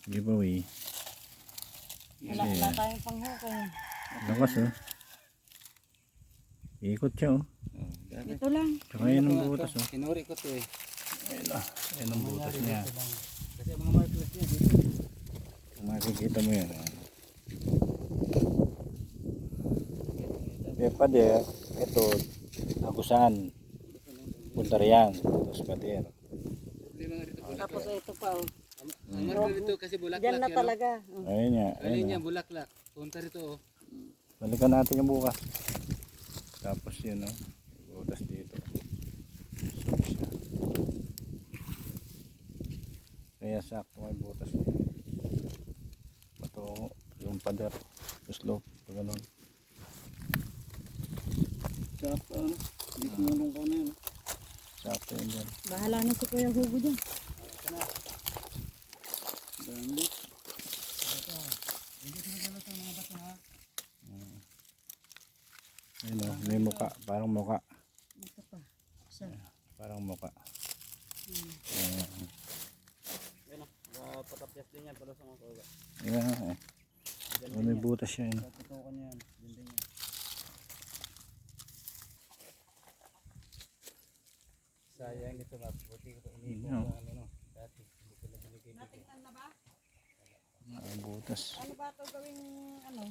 giveaway. Wala tayong panghukay. Lakas oh. Ikot siya oh. Ito lang. Tsaka yan ang butas oh. Kinuri ko to eh. Ayan ang butas niya. Kasi ang mga markers niya dito. Kung makikita mo yan. Pader, ito, agusan. Punta riyan. Tapos pader. Tapos ito pa oh. Ang marker dito kasi bulaklak Diyan na yan. talaga. Ayun niya. Ayun yan, bulaklak. Punta rito oh. Balikan natin yung bukas. Tapos yun oh. Butas dito. Kaya sakto may butas dito. Patungo yung pader. Slope. Ganun. Sakto ano? Hindi kumulong ko na yun. Sakto yun dyan. Bahala na si Kuya Hugo dyan. Dami. Ayun oh. May muka. Parang muka. Ito pa. Isa. Parang muka. Ayun oh. Patapyas din yan para sa mga kuga. Ayan eh. May butas siya yun. Tutukan yan. Dinding yan. Sayang ito nga. Buti ko iniipon Ano? sa ano. Dati. Hindi ko na binigay dito. Na ba? Ang butas. Ano ba ito gawing ano?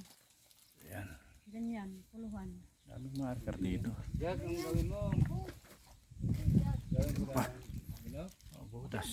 Ayan. Ganyan. Puluhan. Daming marker dito. Jag, ang gawin mo. Gawin ko lang. Oh, butas.